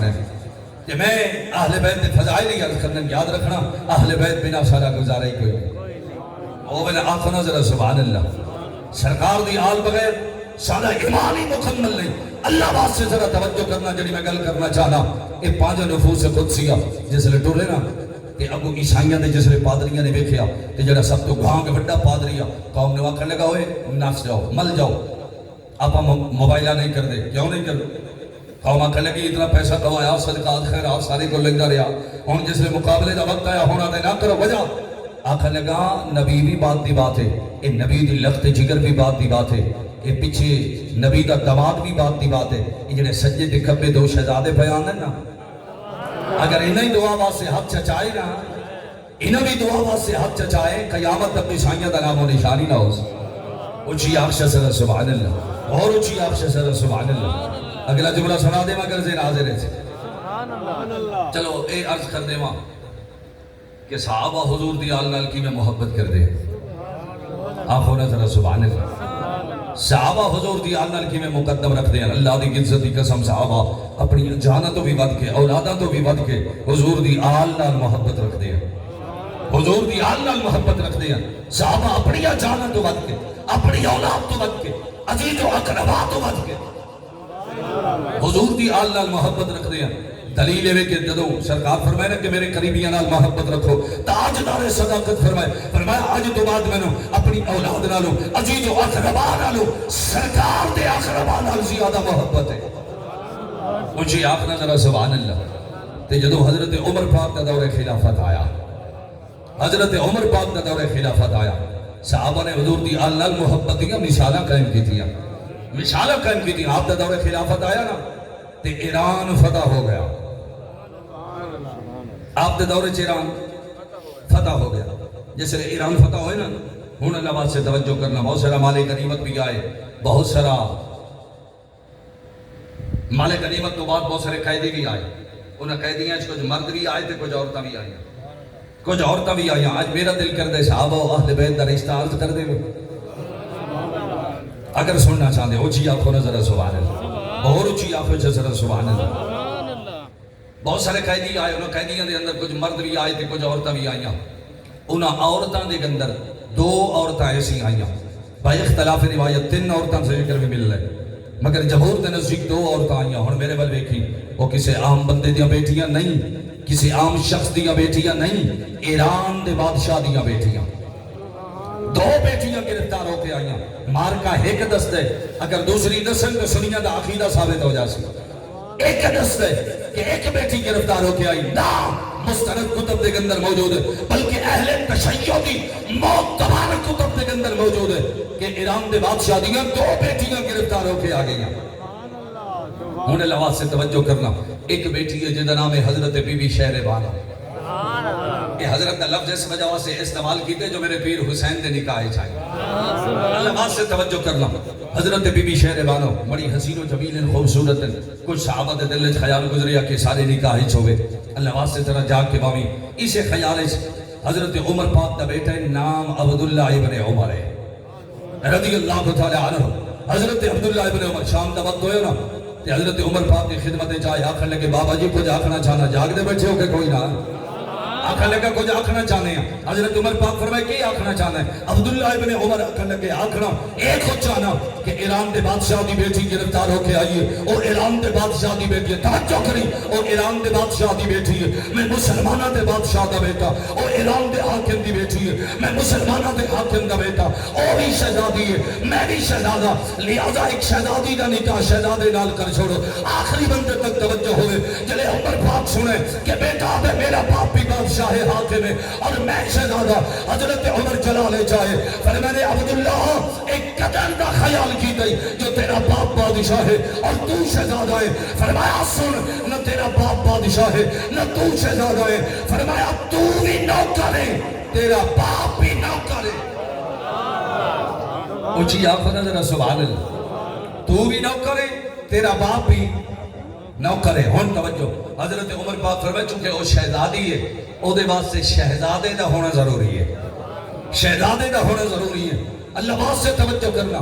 سکھانے کہ میں اہل بیت دے فضائل ہی عرض کرنے یاد رکھنا اہل بیت بنا سارا گزارا ہی کوئی او بنا آخنا ذرا سبحان اللہ سرکار دی آل بغیر سارا ایمان ہی مکمل نہیں اللہ بات سے ذرا توجہ کرنا جڑی میں گل کرنا چاہنا یہ پانچ نفوس قدسیہ جس لئے ٹورے نا کہ ابو عیسائیاں دے جس لئے پادریاں نے بیکھیا کہ جڑا سب تو گھانگ بڑا پادریہ قوم نے واقع لگا ہوئے ناس جاؤ مل جاؤ آپ موبائلہ نہیں کر دے کیوں نہیں کر دے قوم آکھا لگی اتنا پیسہ کمایا صدقات خیرات سارے کو لگا رہا ہون جس لئے مقابلے دا وقت آیا ہونا دے نہ کرو وجہ آکھا لگا نبی بھی بات دی بات ہے اے نبی دی لخت جگر بھی بات دی بات ہے اے پیچھے نبی دا دماد بھی بات دی بات ہے یہ جنہیں سجدے دے کھبے دو شہزادے بیان ہیں نا اگر انہیں دعا واسے حق چچائے نا انہیں بھی دعا واسے حق چچائے قیامت تک عیسائیاں دا نام و نشانی نہ ہو اچھی آخشہ سر سبحان اللہ اور اچھی آخشہ سر سبحان اللہ اگلا جملہ سنا دے مگر زین حاضر ہے چلو اے عرض کر دے ماں کہ صحابہ حضور دی آل نال کی میں محبت کر دے آپ ہونا ذرا سبحان اللہ صحابہ حضور دی آل نال کی میں مقدم رکھ دے اللہ دی عزت دی قسم صحابہ اپنی جانا تو بھی بد کے اولادہ تو بھی بد کے حضور دی آل نال محبت رکھ دے حضور دی آل نال محبت رکھ دے صحابہ اپنی جانا تو بد کے اپنی اولاد تو بد کے عزیز و اقربا تو بد کے حضور دی آل نال محبت رکھ دے دلیل ہے کہ جدوں سرکار فرمائے نا کہ میرے قریبیاں نال محبت رکھو تاجدار صداقت فرمائے آج تو بعد میں اپنی اولاد نالو عزیز و اقربا نالو سرکار دے اقربا نال زیادہ محبت ہے مجھے آخنا ذرا سبحان اللہ تے جدوں حضرت عمر پاک دا دور خلافت آیا حضرت عمر پاک دا دور خلافت آیا صحابہ نے حضور دی آل نال محبت دیا مثالہ قائم کی تھی مثالہ قائم کی تھی آپ دا دور خلافت آیا نا تے ایران فتح ہو گیا آپ دے دور ایران فتح ہو گیا جس لئے ایران فتح ہوئے نا ہون اللہ بات سے توجہ کرنا بہت سارا مال غنیمت بھی آئے بہت سارا مال غنیمت تو بعد بہت سارے قیدی بھی آئے انہیں قیدیاں کچھ مرد بھی آئے تھے کچھ عورتیں بھی آئیں کچھ عورتیں بھی آئیں آج میرا دل کر دے صحابہ و اہل بیت دا رشتہ عرض کر دے اگر سننا چاہتے اچھی آنکھوں نے ذرا سبحان اللہ اور اچھی آنکھوں سے ذرا سبحان اللہ بہت سارے قیدی آئے انہوں قیدیاں دے اندر کچھ مرد بھی آئے تھے کچھ عورتیں بھی آئیں انہوں عورتاں دے اندر دو عورتیں ایسی آئیں بھائی اختلاف روایت تین عورتاں سے ذکر بھی مل رہے مگر جمہور دے نزدیک دو عورتیں آئیں اور میرے بل دیکھی وہ کسی عام بندے دیا بیٹیاں نہیں کسی عام شخص دیا بیٹیاں نہیں ایران دے بادشاہ دیا بیٹیاں دو بیٹیاں گرفتار ہو کے آئیں مارکا ایک دست ہے اگر دوسری نسل تو سنیاں دا عقیدہ ثابت ہو جاسی ایک دست ہے کہ ایک بیٹی گرفتار ہو کے آئی نا مستند کتب دے اندر موجود ہے بلکہ اہل تشیع دی معتبر کتب دے اندر موجود ہے کہ ایران دے بادشاہ دیاں دو بیٹیاں گرفتار ہو کے آ گئی ہیں انہیں لواز سے توجہ کرنا ایک بیٹی ہے جن کا نام ہے حضرت بی بی شہربانو یہ حضرت کا لفظ اس وجہ سے استعمال کیتے جو میرے پیر حسین دے نکاح چاہیے اللہ سے توجہ کرنا حضرت بی بی شہربانو بڑی حسین و جمیل خوبصورت کچھ صحابہ دے دل خیال گزریا کہ سارے نکاح ہوئے اللہ سے طرح جاگ کے بامی اسے خیال حضرت عمر پاک دا بیٹا نام عبداللہ ابن عمر ہے رضی اللہ تعالی عنہ حضرت عبداللہ ابن عمر شام دا وقت ہوئے نا حضرت عمر پاک کی خدمت چاہے آخر لگے بابا جی کچھ آخنا چاہنا جاگ دے بیٹھے ہو کہ کوئی نہ آخر لگا کچھ آخنا چاہنے ہیں حضرت عمر پاک فرمائے کہ آخنا چاہنا ہے عبداللہ ابن عمر آخر لگے آخنا ایک خود چاہنا کہ ایران دے بادشاہ دی بیٹی گرفتار ہو کے آئیے اور ایران دے بادشاہ دی بیٹی ہے توجہ کری اور ایران دے بادشاہ دی بیٹی ہے میں مسلمانہ دے بادشاہ دا بیٹا اور ایران دے حاکم دی بیٹی ہے میں مسلمانہ دے حاکم دا بیٹا اور بھی شہزادی ہے میں بھی شہزادہ لہذا ایک شہزادی دا نکاح شہزادے نال کر چھوڑو آخری بندے تک توجہ ہوئے جلے عمر پاک سنے کہ بیٹا بے میرا باپ بھی بادشاہ شاہ حاکم ہے اور میں شہزادہ حضرت عمر جلالے جائے پر میں نے عبداللہ ایک قدر کا خیال کی گئی جو تیرا باپ بادشاہ ہے اور تو شہزادہ ہے فرمایا سن نہ تیرا باپ بادشاہ ہے نہ تو شہزادہ ہے فرمایا تو بھی نوکر ہے تیرا باپ بھی نوکر ہے اچھی آپ نے ذرا سبحان اللہ تو بھی نوکر ہے تیرا باپ بھی نوکر ہے ہون توجہ حضرت عمر پاک فرمائے چونکہ وہ شہزادی ہے او دے بعد سے شہزادے دا ہونا ضروری ہے شہزادے دا ہونا ضروری ہے اللہ بات سے توجہ کرنا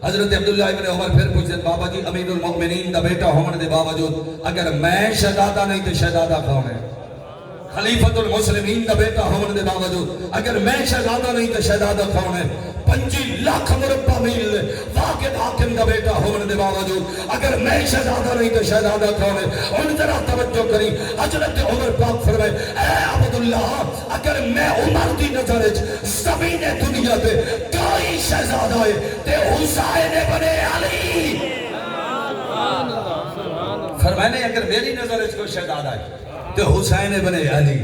حضرت عبداللہ ابن عمر پھر پوچھتے بابا جی امیر المؤمنین دا بیٹا ہونے دے باوجود اگر میں شہزادہ نہیں تو شہزادہ کون ہے؟ خلیفۃ المسلمین دا بیٹا ہونے دے باوجود اگر میں شہزادہ نہیں تو شہزادہ کون ہے؟ 25 لاکھ مربع میل واقع حاکم دا بیٹا ہونے دے باوجود اگر میں شہزادہ نہیں تو شہزادہ کون ہے؟ ان ذرا توجہ کری حضرت عمر پاک فرمائے اے عبداللہ اگر میں عمر دی نظر زمین دنیا پہ کوئی شہزادہ ہے تے حسین بن علی فرمائے اگر میری نظر کوئی شہزادہ ہے تے حسین بن علی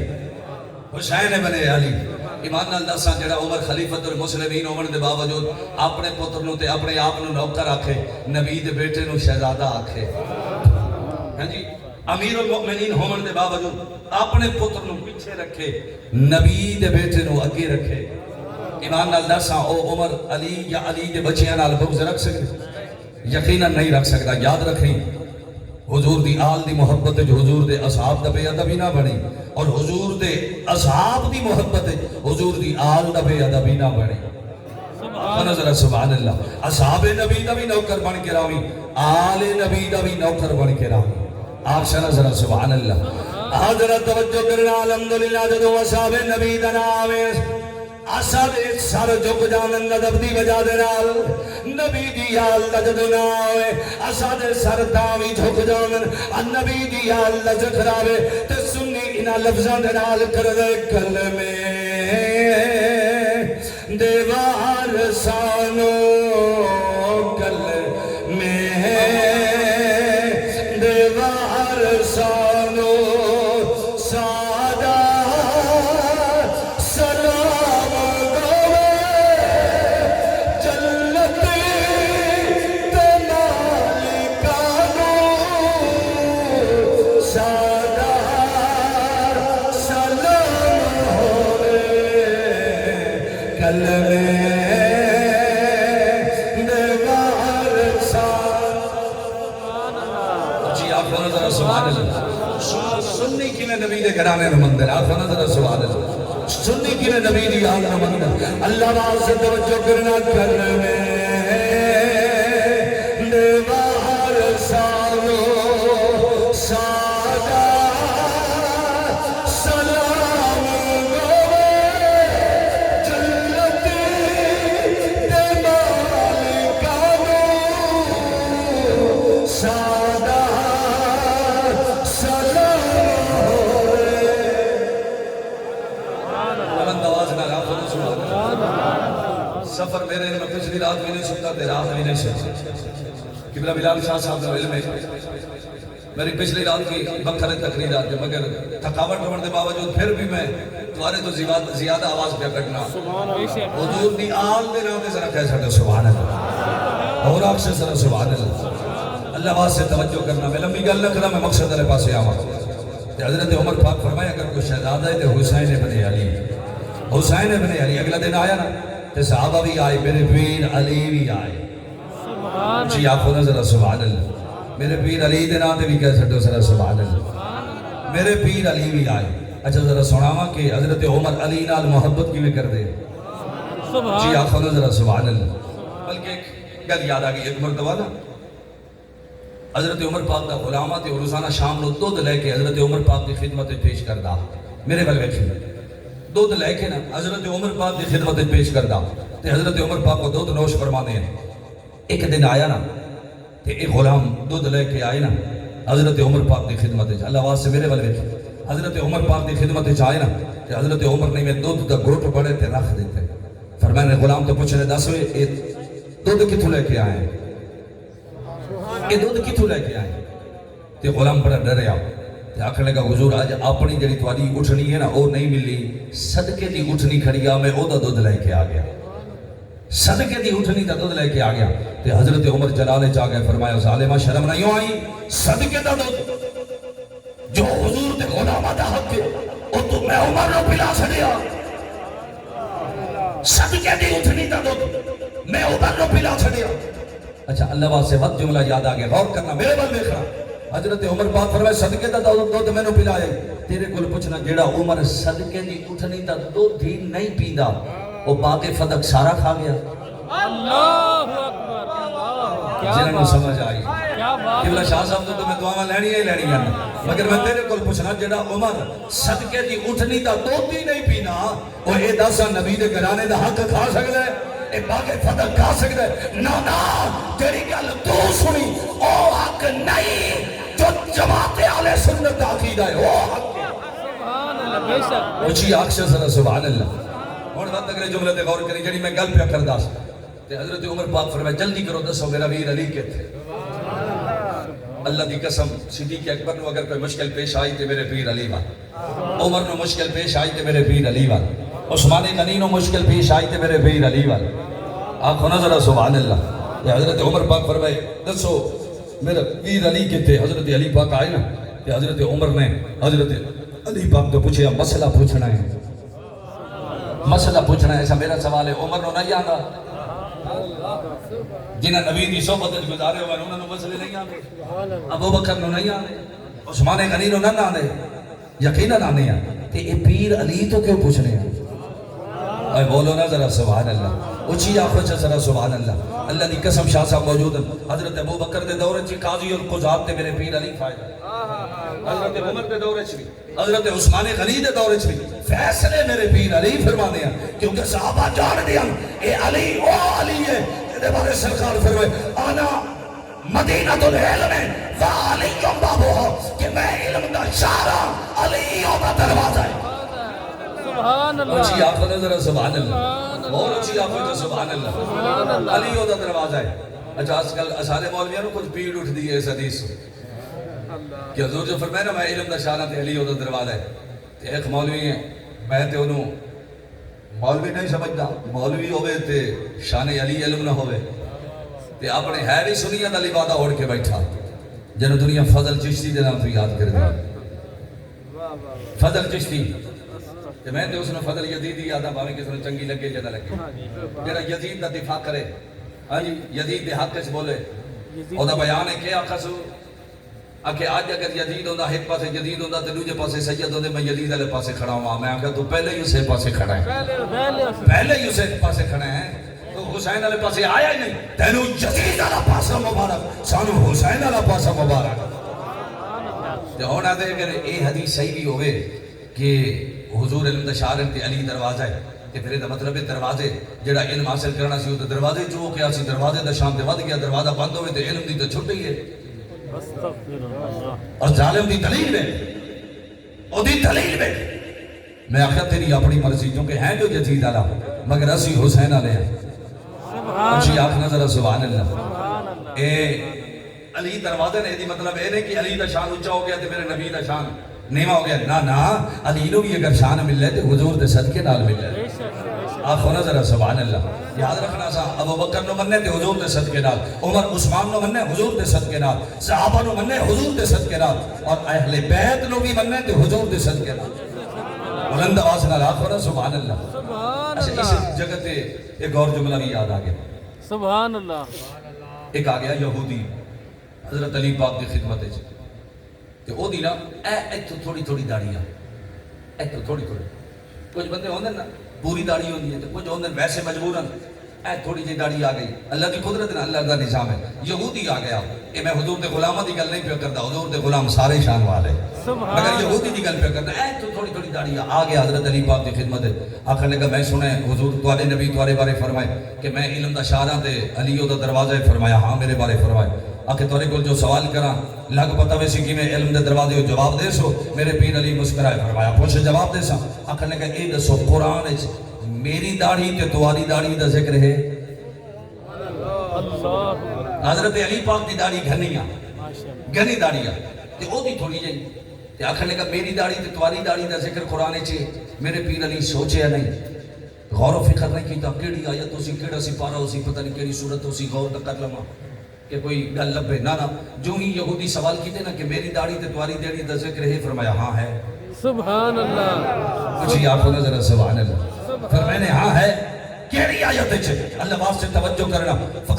حسین بن علی ایمان نال دساں جڑا عمر خلیفۃ المسلمین ہونے دے باوجود اپنے پتر نو تے اپنے آپ نو نوکر آکھے نبی دے بیٹے نو شہزادہ آکھے ہاں جی امیر المؤمنین ہونے دے باوجود اپنے پتر نو پیچھے رکھے نبی دے بیٹے نو اگے رکھے ایمان نال دساں او عمر علی یا علی دے بچیاں نال بغض رکھ سکتے؟ یقیناً نہیں رکھ سکتا. یاد رکھیں حضور دی آل دی محبت جو حضور دے اصحاب دا بے ادبی نہ بنی اور حضور دے اصحاب دی محبت حضور دی آل دا بے ادبی نہ بنی. نظر سبحان اللہ اصحاب نبی دا بھی نوکر بن کے راوی آل نبی دا بھی نوکر بن کے راوی. آپ سے نظر سبحان اللہ حضرت توجہ کرنا الحمدللہ جدو اصحاب نبی دا نام اسد سر جھک جانن ادب دی وجہ دے نال نبی دی آل دا جدو نام اسد سر تاوی جھک جانن نبی دی آل دا ذکر آوے تے سنی انہاں لفظاں دے نال کر دے کلمے دیوار سانو کلمے دیوار سانو سادہ سنی کی نے نبی دے گھرانے نو مندر آپ نظر سوال ہے سنی کی نے نبی دی آل نو مندر اللہ واسطے توجہ کرنا کلمے دیوار سانو سادہ سلام گوے جلتی دے مالکانو سادہ سفر میرے میں پچھلی رات بھی نہیں سکتا تھے رات بھی نہیں سکتا قبلہ بلال شاہ صاحب کا علم ہے میری پچھلی رات کی بکھر تقریرات جو مگر تھکاوٹ ہونے کے باوجود پھر بھی میں تمہارے تو زیادہ آواز پہ کٹنا حضور دی آل دے نام دے ذرا کہہ سکتے سبحان اللہ اور آپ سے ذرا سبحان اللہ اللہ واسطے توجہ کرنا میں لمبی گل نہ کرنا میں مقصد والے پاسے آواں حضرت عمر پاک فرمایا اگر کوئی شہزادہ ہے تو حسین بن علی حسین بن علی اگلا دن آیا نا تے صحابہ بھی آئے میرے پیر علی بھی آئے جی آپ کو نظر سبحان اللہ میرے پیر علی دے نام تے بھی کہہ سکتے ذرا سبحان اللہ میرے پیر علی بھی آئے. اچھا ذرا سناواں کہ حضرت عمر علی نال محبت کیویں کر دے جی آپ کو نظر سبحان اللہ. بلکہ ایک گل یاد آ گئی ایک مرتبہ نا حضرت عمر پاک دا غلامہ تے روزانہ شام نو دودھ لے کے حضرت عمر پاک دی خدمت پیش کردا میرے ول ویکھیں دودھ لے کے نا حضرت عمر پاک دی خدمت پیش کردا تے حضرت عمر پاک کو دودھ نوش فرمانے ہیں. ایک دن آیا نا تے ایک غلام دودھ لے کے آئے نا حضرت عمر پاک دی خدمت وچ اللہ واسطے میرے ول ویکھ حضرت عمر پاک دی خدمت وچ آئے نا تے حضرت عمر نے میں دودھ دا گھٹ بڑے تے رکھ دیتے فرمایا نے غلام تو پوچھنے دس ہوئے اے دودھ کتھوں لے کے آئے یہ دودھ کتھوں لے کے آئے تے غلام بڑا ڈریا تے آکھنے لگا حضور آج اپنی جڑی تہاڈی اٹھنی ہے نا او نہیں ملی صدقے دی اٹھنی کھڑی آ میں او دا دودھ لے کے آ گیا صدقے دی اٹھنی دا دودھ لے کے آ گیا تے حضرت عمر جلالے چاہ گئے فرمایا ظالمہ شرم نہیں آئی صدقے دا دودھ جو حضور دے غلامہ دا حق ہے او تو میں عمر نو پلا چھڑیا صدقے دی اٹھنی دا دودھ میں عمر نو پلا چھڑیا. اچھا اللہ واسطے وقت جملہ یاد آ گیا غور کرنا میرے بل دیکھنا حضرت عمر پاک فرمائے صدقے دا دودھ میں نو پلائے تیرے کول پوچھنا جیڑا عمر صدقے دی اٹھنی دا دودھ ہی نہیں پیندا او پاک فدق سارا کھا گیا اللہ اکبر، کیا جنہوں بات، سمجھ آئی کیا بات قبلہ شاہ صاحب تو تمہیں دعا لینی ہی لینی ہے، مگر میں تیرے کو پوچھنا جڑا عمر صدقے دی اٹھنی دا دوتی نہیں پینا وہ اے دسا نبی دے گھرانے دا حق کھا سکتا ہے، اے باغ فضل کھا سکتا ہے؟ نا تیری گل تو سنی او حق نہیں جو جماعت اہل سنت دا عقیدہ ہے، وہ حق ہے۔ سبحان اللہ، بے شک اچھی آکشہ سر سبحان اللہ۔ اور وقت اگلے جملے تے غور کریں جڑی میں گل پہ کر دا تے حضرت عمر پاک فرمائے جلدی کرو دسو میرا ویر علی کے تھے۔ اللہ دی قسم صدیق اکبر نو اگر کوئی مشکل پیش آئی تے میرے پیر علی وال، عمر نو مشکل پیش آئی تے میرے پیر علی وال، عثمان غنی نو مشکل پیش آئی تے میرے پیر علی وال۔ آنکھوں نہ ذرا سبحان اللہ۔ تے حضرت عمر پاک فرمائے دسو میرا پیر علی کے تھے۔ حضرت علی پاک آئے نا تے حضرت عمر نے حضرت علی پاک تو پوچھے مسئلہ پوچھنا ہے، مسئلہ پوچھنا ہے، ایسا میرا سوال ہے۔ عمر نو نہیں آندا، جنہاں نبی دی صحبت وچ گزارے ہوئے انہاں نو مسئلے نہیں آندے، ابو بکر نو نہیں آندے، عثمان غنی نو نہ آندے، یقیناً آندے ہیں تے اے پیر علی تو کیوں پوچھنے ہیں؟ اے بولو نا ذرا سبحان اللہ، اچھی آنکھوں سے ذرا سبحان اللہ۔ اللہ دی قسم شاہ صاحب موجود ہیں، حضرت ابو بکر دے دور وچ قاضی القضات تے میرے پیر علی فائدہ، حضرت عمر دے دور وچ بھی، حضرت عثمان غنی دے دور وچ بھی فیصلے میرے پیر علی فرمانے ہیں، کیونکہ صحابہ جان دے ہیں اے علی او علی ہے۔ دے بارے سرکار فرمائے انا مدینہ العلم وعلی بابوها کہ میں علم دا شارع علی دا دروازہ ہے۔ سبحان اللہ، اچھی آنکھوں نے ذرا سبحان اللہ، اور اچھی آنکھوں نے سبحان اللہ، علی دا دروازہ ہے۔ اچھا آج کل سارے مولویوں نے کچھ پیڑ اٹھ دی ہے اس حدیث سے کہ حضور جو فرمائے نا میں علم دا شارع تے علی دا دروازہ ہے، تے ایک مولوی ہے میں تے انہوں مولوی نہیں سمجھتا، مولوی ہوئے تے شان علی علم نہ ہوئے تے اپنے ہے بھی سنیت علی وعدہ اوڑ کے بیٹھا جنہوں دنیا فضل چشتی دے نام تو یاد کر دیا، فضل چشتی تے میں تے اس نے فضل یزیدی یاد باویں کس نے چنگی لگے جدا لگے جڑا یزید دا دفاع کرے، ہاں جی یزید دے حق وچ بولے، او دا بیان ہے کہ آخسو کہ آج اگر یزید ہوندا ایک پاسے یزید ہوندا تے دوجے پاسے سید ہوندے، میں یزید والے پاسے کھڑا ہوں، میں آکھا تو پہلے ہی اسے پاسے کھڑا ہے، پہلے ہی اسے پاسے کھڑا ہے، تو حسین والے پاسے آیا ہی نہیں، تینو یزید والا پاسا مبارک، سانو حسین والا پاسا مبارک۔ تے ہن آدے اگر اے حدیث صحیح بھی ہوئے کہ حضور علم دا شارع تے علی دروازہ ہے تے پھر دا مطلب ہے دروازے جڑا علم حاصل کرنا سی او دروازے جو کہ اسی دروازے دا شام تے ود گیا، دروازہ بند ہوئے تے علم دی تے چھٹ گئی ہے، اور ظالم دی دلیل ہے، او دی دلیل ہے۔ میں آخر تیری اپنی مرضی کیونکہ ہیں جو یزید والا مگر اسی حسین والے ہیں۔ اچھی آخنا ذرا سبحان اللہ۔ اے علی دروازے نے دی مطلب اے نہیں کہ علی دا شان اونچا ہو گیا تے میرے نبی دا شان نیما ہو گیا، نا علی نو بھی اگر شان مل لے تے حضور دے صدقے نال مل لے۔ آخو نا ذرا سبحان اللہ، یاد رکھنا سا ابو بکر نو مننے تے حضور دے صدقے نال، عمر عثمان نو مننے حضور دے صدقے نال، صحابہ نو مننے حضور دے صدقے نال، اور اہل بیت نو بھی مننے تے حضور دے صدقے نال۔ بلند آواز نال آخو نا سبحان اللہ۔ اچھا اس جگہ تے ایک اور جملہ بھی یاد آ گیا، سبحان اللہ، ایک آ گیا یہودی حضرت علی پاک دی خدمت وچ تے او دی نا ایتھو تھوڑی تھوڑی داڑھی آ، ایتھو تھوڑی تھوڑی، کچھ بندے ہوندے نا پوری داڑھی ہوندی ہے تے کچھ ہوندے ویسے مجبورن اے تھوڑی جی داڑھی آ گئی، اللہ دی قدرت نہ اللہ دا نظام ہے، یہودی آ گیا، اے میں حضور دے غلاماں دی گل نہیں پیا کردا، حضور دے غلام سارے شان والے، مگر یہودی دی گل پیا کردا، اے تو تھوڑی تھوڑی داڑھی آ گیا حضرت علی پاک دی خدمت ہے، آکھن لگا میں سنے حضور تواڈے نبی تواڈے بارے فرمائے کہ میں علم دا شارع تے علی دا دروازہ ہے، فرمایا ہاں میرے بارے فرمائے، آکھے تورے کول جو سوال کراں لگ پتہ ویسی کہ میں علم دے دروازے ہو جواب دے سو، میرے پیر علی مسکرائے فرمایا پوچھ جواب دے سا، آکھن لگا اے دسو قرآن وچ میری داڑھی تے تواڈی داڑھی دا ذکر ہے؟ حضرت علی پاک دی داڑھی گھنی داڑھی آ تے او دی تھوڑی جئی تے آکھن لگا میری داڑھی تے تواڈی داڑھی دا ذکر قرآن وچ میرے پیر علی سوچیا نہیں، غور و فکر نہیں کیتا، کیڑی آیت ہوسی کیڑا سپارہ ہوسی پتہ نہیں کیڑی صورت ہوسی غور نہ کر لواں کہ کوئی گل لبے، نہ جو ہی یہودی سوال کیتے نا کہ میری داڑھی تے تواڈی داڑھی دا ذکر ہے، فرمایا ہاں ہے۔ سبحان اللہ، کچھ آپ کو نظر سبحان اللہ، پھر میں نے ہاں ہے کیڑی آیت ہے، اللہ واسطے توجہ کرنا،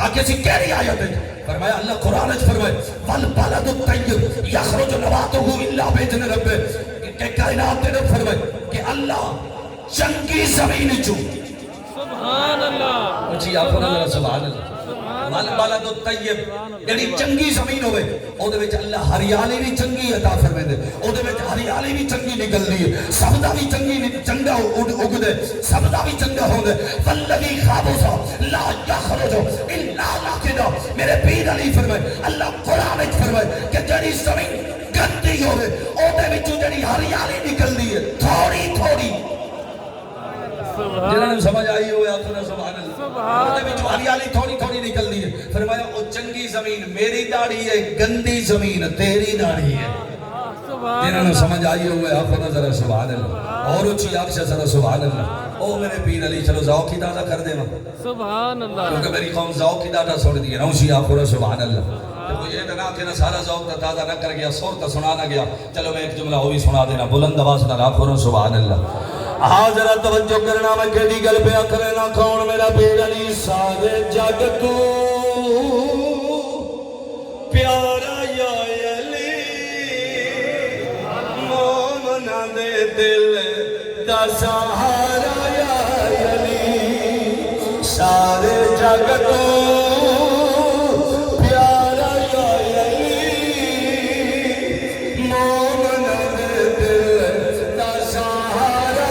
آگے سی کیڑی آیت ہے، فرمایا اللہ قرآن وچ فرمائے والبلد الطیب یخرج نباتہ الا باذن ربہ، کہ کائنات نے فرمائے کہ اللہ چنگی زمین چوں سبحان اللہ اچھی آنکھوں نہ ذرا سبحان اللہ والبلد الطیب یعنی چنگی زمین ہوئے او دے وچ اللہ ہریالی بھی چنگی عطا فرمائے او دے وچ ہریالی بھی چنگی نکل دی سبزہ بھی چنگا اگ دے سبزہ بھی چنگا ہو دے والذی خابوسا لا یخرج الا ناکدا میرے پیر علی فرمائے اللہ قرآن وچ فرمائے کہ جڑی زمین گندی ہوئے او دے وچ جڑی ہریالی نکل دی تھوڑی تھوڑی جنہوں نے سمجھ آئی ہوئے آنکھوں نے سبحان اللہ ہریالی تھوڑی تھوڑی نکل دی ہے فرمایا وہ چنگی زمین میری داڑھی ہے گندی زمین تیری داڑھی ہے جنہوں نے سمجھ آئی ہوئے آنکھوں نے ذرا سبحان اللہ اور اچھی آنکھ سے ذرا سبحان اللہ او میرے پیر علی چلو ذوق ہی دادا کر دے سبحان اللہ کیونکہ میری قوم ذوق ہی دادا چھوڑ دی ہے اسی آنکھوں نے سبحان اللہ تو یہ نہ کہ نہ سارا ذوق تازہ نہ کر گیا سور تا سنا نہ گیا چلو میں ایک جملہ وہ بھی سنا دینا بلند آواز نہ آنکھوں نے سبحان اللہ حاضرہ توجہ کرنا میں کہدی گل پہ کرنا کون میرا پیر علی سارے جگ تو پیارا یا علی مومنا دے دل دا سہارا یا علی سارے جگ تو پیارا یا علی مومنا دے دل دا سہارا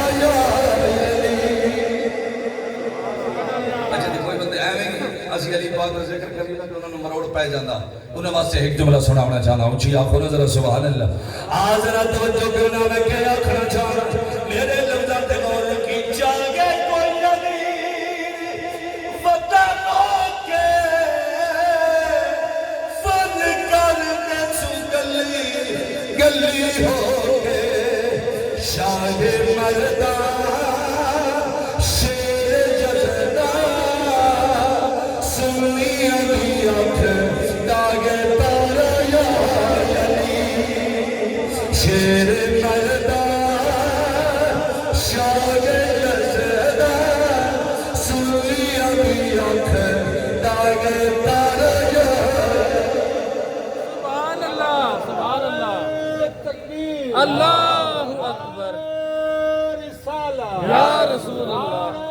اسی علی پاک کا ذکر کری نا کہ انہوں نے مروڑ پہ جاندہ انہیں واسطے ایک جملہ سناونا چاہنا اونچی آنکھوں نے ذرا سبحان اللہ آزرہ توجہ کرنا میں کیا کھنا چاہنا میرے لفظات غور کی چاگے کوئی نبی وطن ہو کے فن کر کے سو گلی ہو کے شاہ مردان شیر مردہ شاہ جزدہ سوئی ابھی آنکھ داغ تارجہ سبحان اللہ سبحان اللہ تکبیر اللہ اکبر رسالہ یا رسول اللہ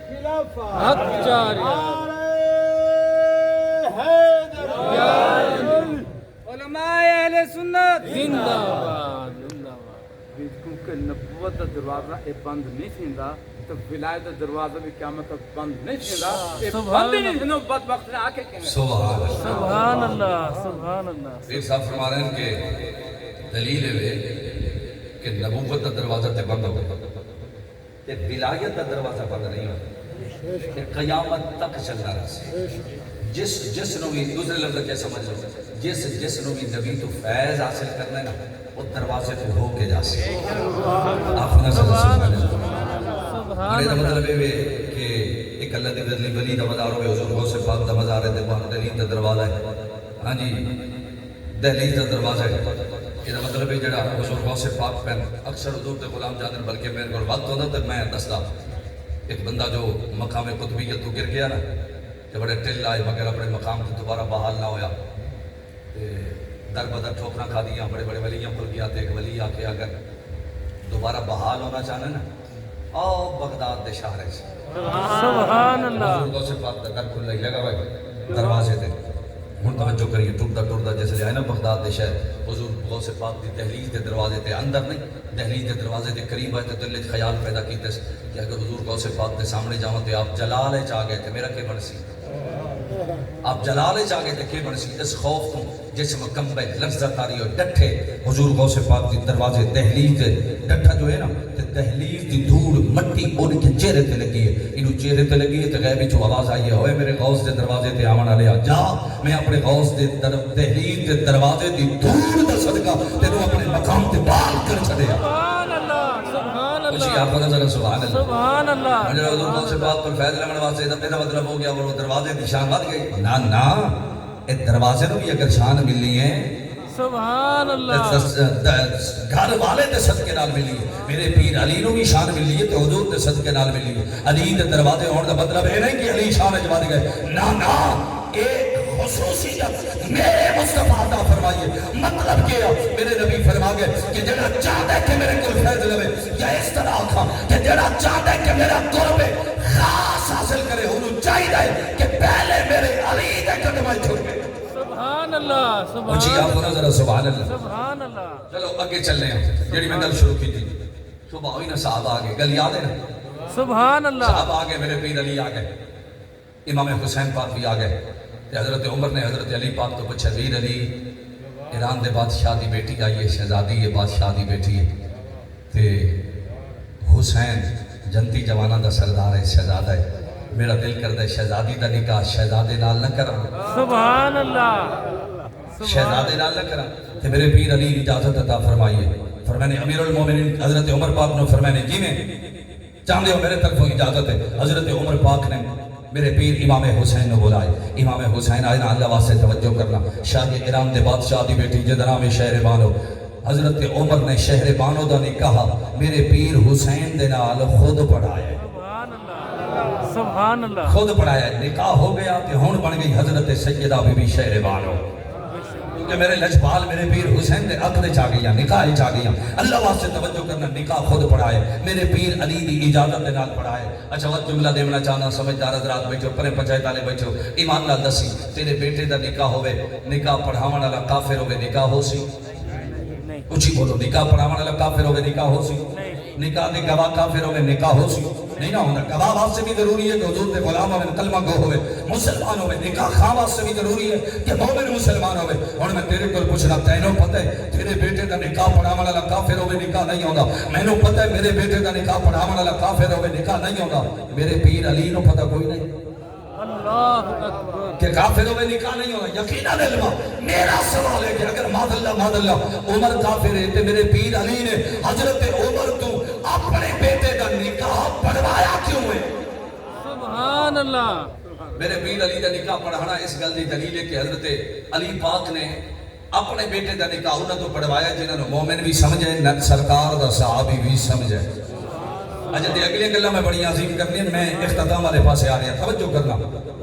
خلافہ حق جاری علماء اہل سنت زندہ باد کیونکہ نبوت کا دروازہ یہ بند نہیں تھیندا تو ولایت کا دروازہ بھی قیامت تک بند نہیں تھیندا یہ بند نہیں تھیندا بدبخت نے آ کے کہنا سبحان اللہ سبحان اللہ ایک صاحب فرما رہے ہیں کہ دلیل ہے کہ نبوت کا دروازہ تے بند ہو گیا تے ولایت کا دروازہ بند نہیں ہوتا کہ قیامت تک چلنا رہے جس نو بھی دوسرے لفظ کیا سمجھ لو جس نو بھی نبی تو فیض حاصل کرنا ہے نا وہ دروازے تو ہو کے جا سکے آپ نے سبحان اللہ میرا مطلب ہے کہ ایک اللہ دی ولی ولی دا مزار ہوئے حضور غوث پاک دا مزار ہے وہاں دہلیز دا دروازہ ہے ہاں جی دہلیز دا دروازہ ہے یہ مطلب ہے جڑا حضور غوث پاک پہ اکثر حضور دے غلام جانن بلکہ میرے کو وقت ہوتا تو میں دستا ایک بندہ جو مقام قطبیت تو گر گیا نا کہ بڑے ٹل آئے مگر اپنے مقام سے دوبارہ بحال نہ ہویا در بدر ٹھوکرا کھا دیا بڑے بڑے ولیاں کھل گیا تو ایک ولی آ کے اگر دوبارہ بحال ہونا چاہنا نا آؤ بغداد دے شہر سے سبحان اللہ حضور غوث پاک دا در کھل لگی لگا بھائی دروازے تے ہن توجہ کریے ٹوٹتا ٹوٹتا جیسے لے آئے نا بغداد دے شہر حضور غوث پاک دی دہلیز دے دروازے تے اندر نہیں دہلیز دے دروازے تے قریب آئے تے دل وچ خیال پیدا کیتے کہ اگر حضور غوث پاک دے سامنے جاواں تے آپ جلال وچ آ گئے تے میرا کی بنسی آپ جلال وچ آ گئے تے کی بنسی اس خوف تو جسم کمبے لرزت آ رہی ہو ڈٹھے حضور غوث پاک دی دروازے دہلیز تے ڈٹھا جو ہے نا تے دہلیز دی دھوڑ مٹی ان کے چہرے تے لگی ہے انہوں چہرے تے لگی ہے تے غیبی چھو آواز آئی ہے ہوئے میرے غوث دے دروازے تے آمن آ لیا جا میں اپنے غوث دے دہلیز دے دروازے دی دھوڑ دا صدقہ تینوں اپنے مقام تے بال کر چھڑے سبحان اللہ سبحان اسی اللہ آپ کو سبحان اللہ سبحان اللہ مجھے حضور غوث پاک پر فیض لگنے واسطے تو میرا مطلب ہو گیا وہ دروازے دی شان بڑھ گئی نا اس دروازے نو بھی اگر شان ملنی ہے سبحان اللہ گھر والے دے صدقے نال ملی ہے میرے پیر علی نو بھی شان ملی ہے تو حضور دے صدقے نال ملی ہے علی دے دروازے ہون دا مطلب ہے نہیں کہ علی شان وچ بڑھ گئے نا ایک خصوصیت میرے مصطفیٰ عطا فرمائیے مطلب کیا میرے نبی فرما گئے کہ جڑا چاہتا ہے کہ میرے کول فیض لوے یا اس طرح آکھاں کہ جڑا چاہتا ہے کہ میرا قرب کلمہ چھوڑ گئے سبحان اللہ اونچی سبحان آنکھوں ذرا سبحان اللہ سبحان اللہ چلو اگے چلنے ہیں جڑی میں گل شروع کی تھی صبح ہوئی نا صاحب آگے گل یاد ہے نا سبحان اللہ صاحب آگے میرے پیر علی آگے امام حسین پاک بھی آگئے تے حضرت عمر نے حضرت علی پاک تو پوچھا ویر علی ایران دے بادشاہ دی بیٹی آئی ہے شہزادی ہے بادشاہ دی بیٹی ہے تے حسین جنتی جوانہ دا سردار ہے شہزادہ ہے میرا دل کرتا ہے شہزادی دا نکاح شہزادے نال نہ کرا سبحان اللہ شہزادے نال نہ کرا تے میرے پیر علی اجازت عطا فرمائیے فرمانے امیر المومنین حضرت عمر پاک نے فرمانے جی میں چاندے ہو میرے طرفوں اجازت ہے حضرت عمر پاک نے میرے پیر امام حسین نے بولائے امام حسین آئے نا اللہ واسطے توجہ کرنا شاہ ایران دے بادشاہ دی بیٹی جے نام شہر بانو حضرت عمر نے شہر بانو دا نکاح میرے پیر حسین دے نال خود پڑھایا سبحان اللہ سبحان اللہ خود پڑھایا نکاح ہو گیا کہ ہون بن گئی حضرت سیدہ بی بی شہر بانو کہ میرے لجپال میرے پیر حسین دے عقد چاہ گیا نکاح چاہ گیا اللہ واسطے توجہ کرنا نکاح خود پڑھائے میرے پیر علی دی اجازت دے نال پڑھائے اچھا وقت جملہ دیونا چاہنا سمجھدار حضرات بیٹھو پرے پنچایت والے بیٹھو ایمان نال دسی تیرے بیٹے دا نکاح ہوئے نکاح پڑھاون والا کافر ہوئے نکاح ہو سی اچھی بولو نکاح پڑھاون والا کافر ہوئے نکاح ہو سی نکاح دے گواہ کافر ہوئے نکاح ہو سی نہیں نہ ہونا گواہ واسطے بھی ضروری ہے کہ حضور دے غلام ہوئے کلمہ گو ہوئے مسلمان ہوئے نکاح خواہ واسطے بھی ضروری ہے کہ مومن مسلمان ہوئے اور میں تیرے کو پوچھنا تینوں پتہ ہے تیرے بیٹے دا نکاح پڑھاون والا کافر ہوئے نکاح نہیں ہوگا میں نے پتہ ہے میرے بیٹے دا نکاح پڑھاون والا کافر ہوئے نکاح نہیں ہوگا میرے پیر علی نو پتہ کوئی نہیں اللہ اکبر کہ کافر ہوئے نکاح نہیں ہوگا یقیناً علمہ میرا سوال ہے کہ اگر ماد اللہ عمر کافر ہے تو میرے پیر علی نے حضرت عمر تو اپنے بیٹے کا نکاح پڑھوایا کیوں ہے سبحان اللہ میرے پیر علی کا نکاح پڑھانا اس گل دی دلیل ہے کہ حضرت علی پاک نے اپنے بیٹے کا نکاح انہوں تو پڑھوایا جنہوں نے مومن بھی سمجھے سرکار دا صحابی بھی سمجھے اچھا تے اگلی گلاں میں بڑی عظیم کرنی ہیں میں اختتام والے پاسے آ رہا توجہ کرنا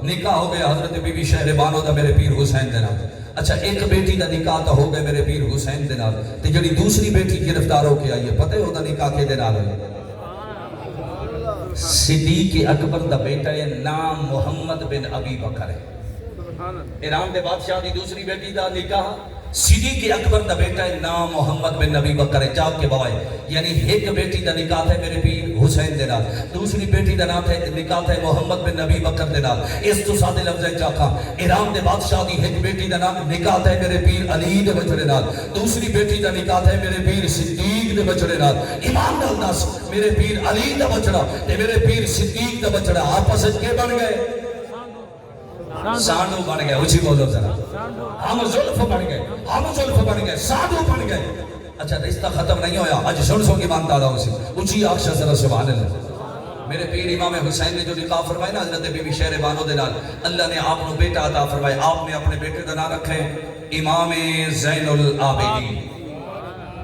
نکاح ہو گیا حضرت بی بی شہر بانو دا میرے پیر حسین دے نال اچھا ایک بیٹی دا نکاح تو ہو گئے میرے پیر حسین دے نال تے جڑی دوسری بیٹی گرفتار ہو کے آئی ہے پتہ ہے او دا نکاح کے دے نال ہے صدیق اکبر دا بیٹا ہے نام محمد بن ابی بکر ہے ایران دے بادشاہ دی دوسری بیٹی دا نکاح صدیق اکبر دا بیٹا ہے نام محمد بن نبی بکر ہے جاگ کے بوائے یعنی ایک بیٹی دا نکاح ہے میرے پیر حسین دے نال دوسری بیٹی دا نام ہے نکاح ہے محمد بن نبی بکر دے نال اس تو سادے لفظ ہے چاکا ایران دے بادشاہ دی ایک بیٹی دا نام نکاح ہے میرے پیر علی دے بچڑے نال دوسری بیٹی دا نکاح ہے میرے پیر صدیق دے بچڑے نال ایمان نال دس میرے پیر علی دا بچڑا تے میرے پیر صدیق دا بچڑا آپس وچ کے بن گئے سانڈو بن گئے اچھی بولو ذرا ہم زلف بن گئے ہم زلف بن گئے سانڈو بن گئے اچھا رشتہ ختم نہیں ہویا آج سن سو کی مانتا دا اسی اچھی آخشہ ذرا سبحان اللہ میرے پیر امام حسین نے جو نکاح فرمائے نا حضرت بی بی شہر بانو دے نال اللہ نے آپ کو بیٹا عطا فرمائے آپ نے اپنے بیٹے کا نام رکھے امام زین العابدین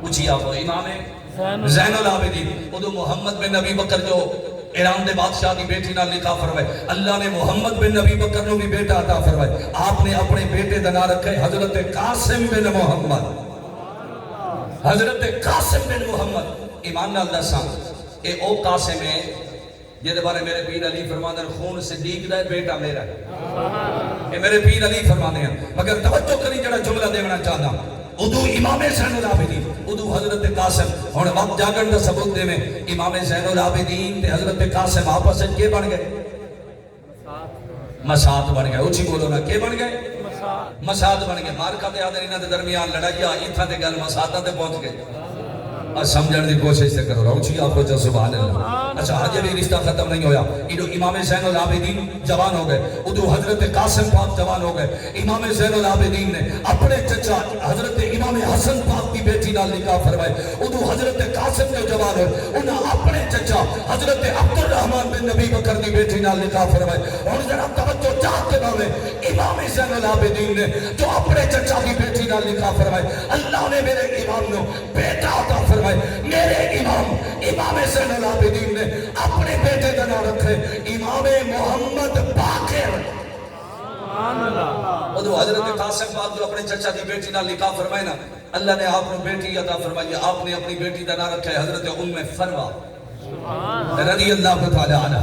اچھی آپ امام زین العابدین ادو محمد بن نبی بکر جو ایران دے بادشاہ دی بیٹی نال نکاح فرمائے اللہ نے محمد بن نبی بکر نو بھی بیٹا عطا فرمائے آپ نے اپنے بیٹے دا نام رکھے حضرت قاسم بن محمد حضرت قاسم بن محمد ایمان نال دساں اے او قاسم ہے جے بارے میرے پیر علی فرماندے ہیں خون صدیق دا بیٹا میرا ہے اے میرے پیر علی فردانے ہیں مگر توجہ کری جڑا جملہ دینا چاہنا ادو امام زین العابدین ادو حضرت قاسم اور وقت جاگن دا ثبوت دے میں امام زین العابدین تے حضرت قاسم آپس وچ کے بن گئے مسات بن گئے اونچی بولو نا کے بن گئے مسات بن گئے مارکا تے آدھے انہاں دے درمیان لڑائیاں ایتھاں تے گل مساتاں تے پہنچ گئے اور سمجھن دی کوشش سے کرو روچی آپ کو جو سبحان اللہ اچھا حجر بھی رشتہ ختم نہیں ہویا ادو امام زین العابدین جوان ہو گئے ادو حضرت قاسم پاک جوان ہو گئے امام زین العابدین نے اپنے چچا حضرت امام حسن پاک کی بیٹی نال نکاح فرمائے ادو حضرت قاسم جو جوان ہو انہاں اپنے چچا حضرت عبد الرحمن بن نبی بکر کی بیٹی نال نکاح فرمائے اور ذرا توجہ چاہ کے باوے امام زین العابدین نے جو اپنے چچا کی بیٹی نال نکاح فرمائے اللہ نے میرے امام نو بیٹا عطا فرمائے میرے امام زین العابدین نے اپنے بیٹے کا نام رکھے امام محمد باقر ادو حضرت قاسم پاک جو اپنے چچا کی بیٹی نال نکاح فرمائے نا اللہ نے آپ کو بیٹی عطا فرمائی آپ نے اپنی بیٹی کا نام رکھا ہے حضرت ام فروا رضی اللہ تعالی عنہ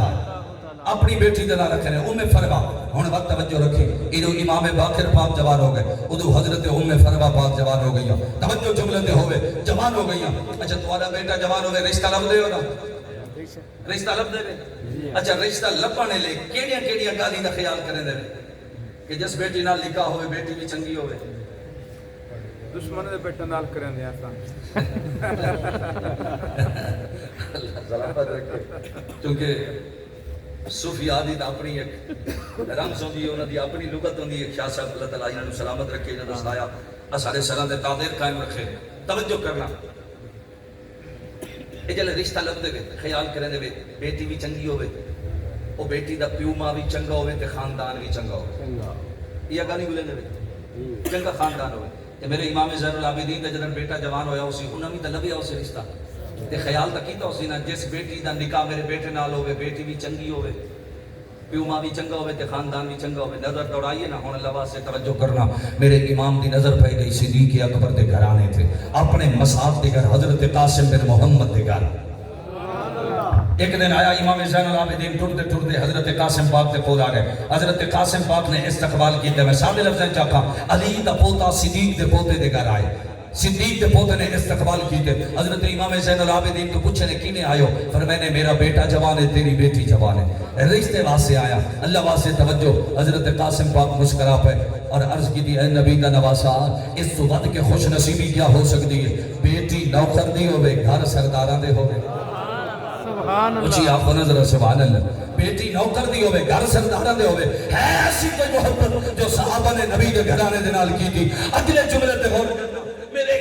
اپنی بیٹی دے نال رکھنے فروا ہن وقت توجہ رکھی ادو امام باقر پاک جوان ہو گئے ادو حضرت فروا پاک جوان ہو گئی توجہ جملے تے ہوئے جوان ہو گئی اچھا تہاڈا بیٹا جوان ہوئے رشتہ لب دے ہو نا رشتہ لب دے اچھا رشتہ لبنے لے کیڑیاں کیڑیاں گالی دا خیال کرے دے کہ جس بیٹی نال نکاح ہوئے بیٹی بھی چنگی ہوئے دشمن دے بیٹے نال کرن دے آسان اللہ ظلمت رکھے کیونکہ صوفیاء دی تا اپنی ایک رمز ہوندی ہے انہاں دی اپنی لغت ہوندی ہے شاہ صاحب اللہ تعالیٰ انہاں نوں سلامت رکھے جدوں سنایا اساڈے سراں دے تعدیر قائم رکھے توجہ کرنا اے جلے رشتہ لب دے خیال کرے دے بیٹی بھی چنگی ہوئے او بیٹی دا پیو ماں بھی چنگا ہوئے تے خاندان بھی چنگا ہوئے یہ گالی بولے دے چنگا خاندان ہوئے تے میرے امام زین العابدین دا جدوں بیٹا جوان ہویا اسی انہاں بھی تے لبیا اسی رشتہ تے خیال تا کیتا اسی نا جس بیٹی دا نکاح میرے بیٹے نال ہوئے بیٹی بھی چنگی ہوئے پیو ماں بھی چنگا ہوئے تے خاندان بھی چنگا ہوئے نظر دوڑائیے نا ہن اللہ واسطے توجہ کرنا میرے امام دی نظر پہ گئی صدیق اکبر دے گھرانے تھے اپنے مصاف دے گھر حضرت قاسم بن محمد دے گھر ایک دن آیا امام زین العابدین ٹرتے ٹرتے حضرت قاسم پاک دے کول آ گئے حضرت قاسم پاک نے استقبال کیتے میں سادے لفظیں چاہتا علی دا پوتا صدیق دے پوتے دے گھر آئے صدیق دے پوتے نے استقبال کیتے حضرت امام زین العابدین کو پوچھے نے کینے آئے ہو فرمایا میرا بیٹا جوان ہے تیری بیٹی جوان ہے رشتے واسطے آیا اللہ واسطے توجہ حضرت قاسم پاک مسکرا پے اور عرض کی دی اے نبی دا نواسا اس تو ود کے خوش نصیبی کیا ہو سکتی ہے بیٹی نوکر دی ہوئے گھر سرداراں دے ہوئے سبحان اچھی اللہ آپ کو نظر سبحان اللہ بیٹی نوکر دی ہوئے گھر سرداراں دے ہوئے ہے ایسی کوئی محبت جو صحابہ نے نبی دے گھرانے دے نال کی تھی اگلے جملے تے غور کرنا میرے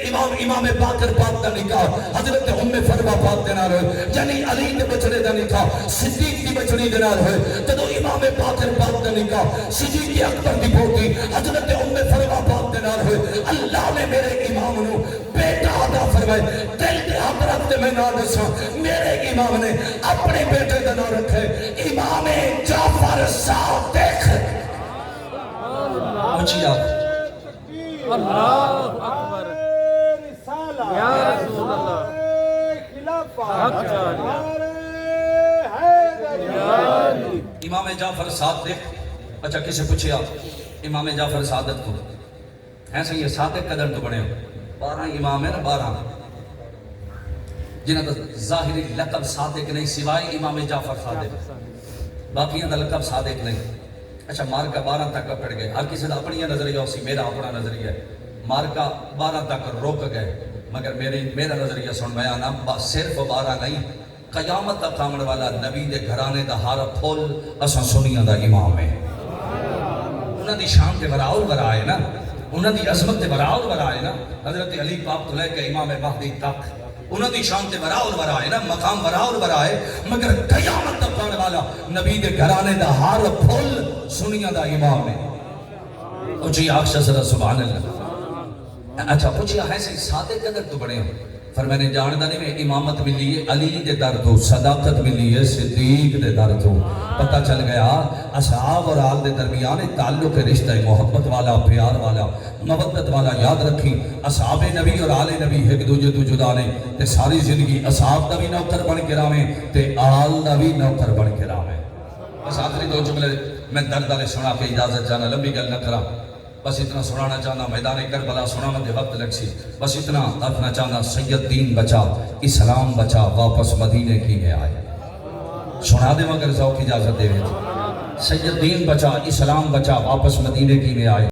امام باقر پاک دا نکاح حضرت فروا پاک دے نال ہوئے یعنی علی دے بچڑے دا نکاح صدیق دی بچڑی دے نال ہوئے جدوں امام باقر پاک دا نکاح صدیق اکبر دی پوتی حضرت فروا پاک دے نال ہوئے اللہ نے میرے امام نو بیٹا عطا فرمائے دل دے حضرت تے میں نام دساں میرے امام نے اپنے بیٹے دا نام رکھے امام جعفر صادق اونچی آپ اللہ اکبر یا رسول اللہ حق جاری امام جعفر صادق اچھا کسے پوچھے آپ امام جعفر صادق کو ایسا یہ صادق قدر تو بڑے ہو 12 امام ہے نا 12 جنہاں کا ظاہری لقب صادق نہیں سوائے امام جعفر صادق باقیاں دا لقب صادق نہیں اچھا مارکا 12 تک پڑ گئے ہر کسی دا اپنی نظریہ اسی میرا اپنا نظریہ ہے مارکا 12 تک روک گئے مگر میرا نظریہ سن بیانا صرف 12 نہیں قیامت تک آمن والا نبی دے گھرانے دا ہر پھول اساں سنیاں دا امام ہے انہاں دی شان تے وراؤ ورا ہے نا انہاں دی عظمت تے وراؤ ورا ہے نا حضرت علی پاک تو لے کے امام مہدی تک انہاں دی شان تے وراؤ ورا ہے نا مقام وراؤ ورا ہے مگر قیامت تک آنے والا نبی دے گھرانے دا ہر پھول سنیاں دا امام ہے اچھی آخشہ صدا سبحان اللہ اچھا پوچھیا ہے سی صادق قدر تو بڑے ہو فرمائے نے جاندہ نہیں میں امامت ملی ہے علی دے در تو صداقت ملی ہے صدیق دے در تو پتہ چل گیا اصحاب اور آل دے درمیان تعلق رشتہ محبت والا پیار والا مودت والا یاد رکھی اصحاب نبی اور آل نبی ایک دوجہ تو جدا نہیں تے ساری زندگی اصحاب دا بھی نوکر بن کے راویں تے آل دا بھی نوکر بن کے راویں بس آخری دو جملے میں دردہ سنا کے اجازت جانا لمبی گل نہ کرا بس اتنا سنانا چاہنا میدان کربلا سنانا دے وقت لگ سی بس اتنا رکھنا چاہنا سید دین بچا اسلام بچا واپس مدینے کی میں آئے سنا دے مگر ذوق اجازت دے سید دین بچا اسلام بچا واپس مدینے کی میں آئے